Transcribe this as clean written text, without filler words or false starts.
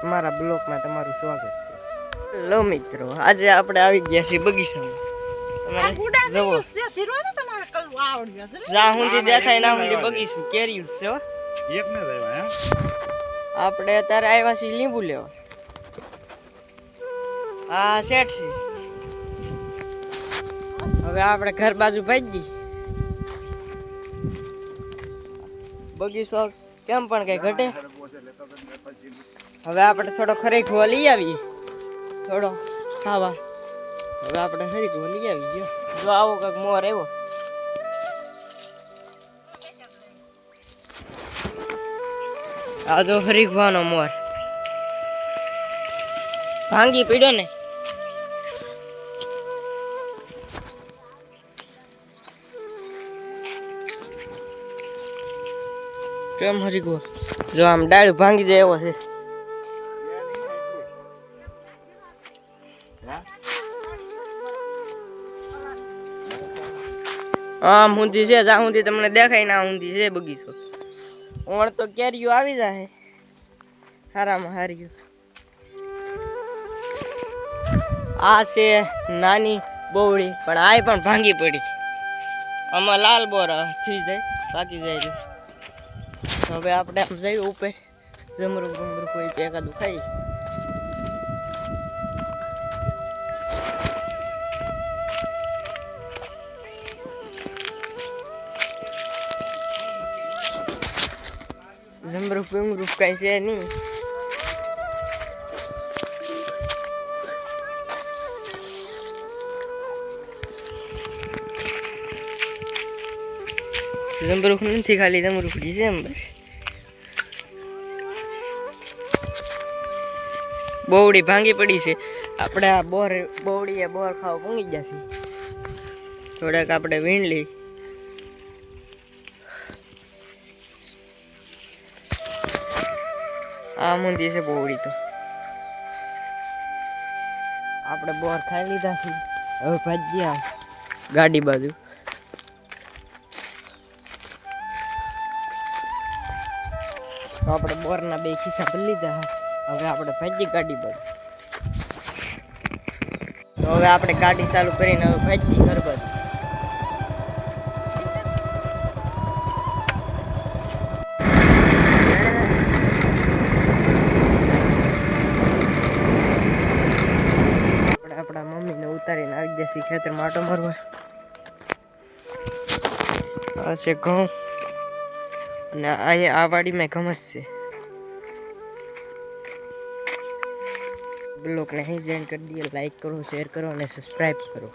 મારા બ્લોકમાં તમારું સ્વાગત છે. હેલો મિત્રો, આજે આપણે આવી ગયા છીએ બગીચામાં. જુઓ, જ્યાં સુધી દેખાય ના સુધી બગીચું કેરીયું છે. આપણે અત્યારે આવ્યા છીએ લીંબુ લેવા. હા શેઠ છે. હવે આપણે ઘર બાજુ ભાગી બગીચો કેમ પણ કઈ ઘટે. હવે આપણે થોડો ખરેખો લઈ આવીએ, થોડો ખાવા. હવે આપણે ખરેખો લઈ આવી ગયો. જો આવો કંઈક મોર આવ્યો. આ જો હરીખવાનો મોર ભાંગી પડ્યો ને. કેમ હરીખો જો આમ ડાળું ભાંગી જાય એવો છે. આમ ઊંધી છે, જ્યાં ઊંધી તમને દેખાય ના ઊંધી છે બગીચો. ઓણ તો કેરીઓ આવી જાય હારામાં હારી. આ છે નાની બોવડી, પણ આ પણ ભાંગી પડી. આમાં લાલ બોર થઈ જાય, પાકી જાય. હવે આપણે આમ જઈએ ઉપર, જમરૂક બમરૂક હોય તો એકાદું ખાઈ. જમરૂક બમરૂક કઈ છે નહીં. જમરૂક નથી, ખાલી જમરૂખડી છે. અંદર બોવડી ભાંગી પડી છે. આપણે આ બોવડી બોર ખાવા પૂંગી ગયા છે. થોડાક આપણે વીણ લઈ. આ મૂંદી છે બોવડી. તો આપણે બોર ખાઈ લીધા છે. હવે ભાગ્યા ગાડી બાજુ. આપણે બોરના બે ખિસ્સા ભરી લીધા. હવે આપણે ભાગી ગાડી બાજુ. તો હવે આપણે ગાડી ચાલુ કરીને હવે ભાગી ઘર બાજુ. આપણે આપણા મમ્મીને ઉતારીને આવી ગયા છીએ ખેતરમાં આટો મારવા. આ છે ઘઉં, અને અહીંયા આ વાડીમાં ઘમસ છે. બ્લોગને અહીં જોઈન કરી દઈએ. લાઈક કરો, શેર કરો અને સબસ્ક્રાઈબ કરો.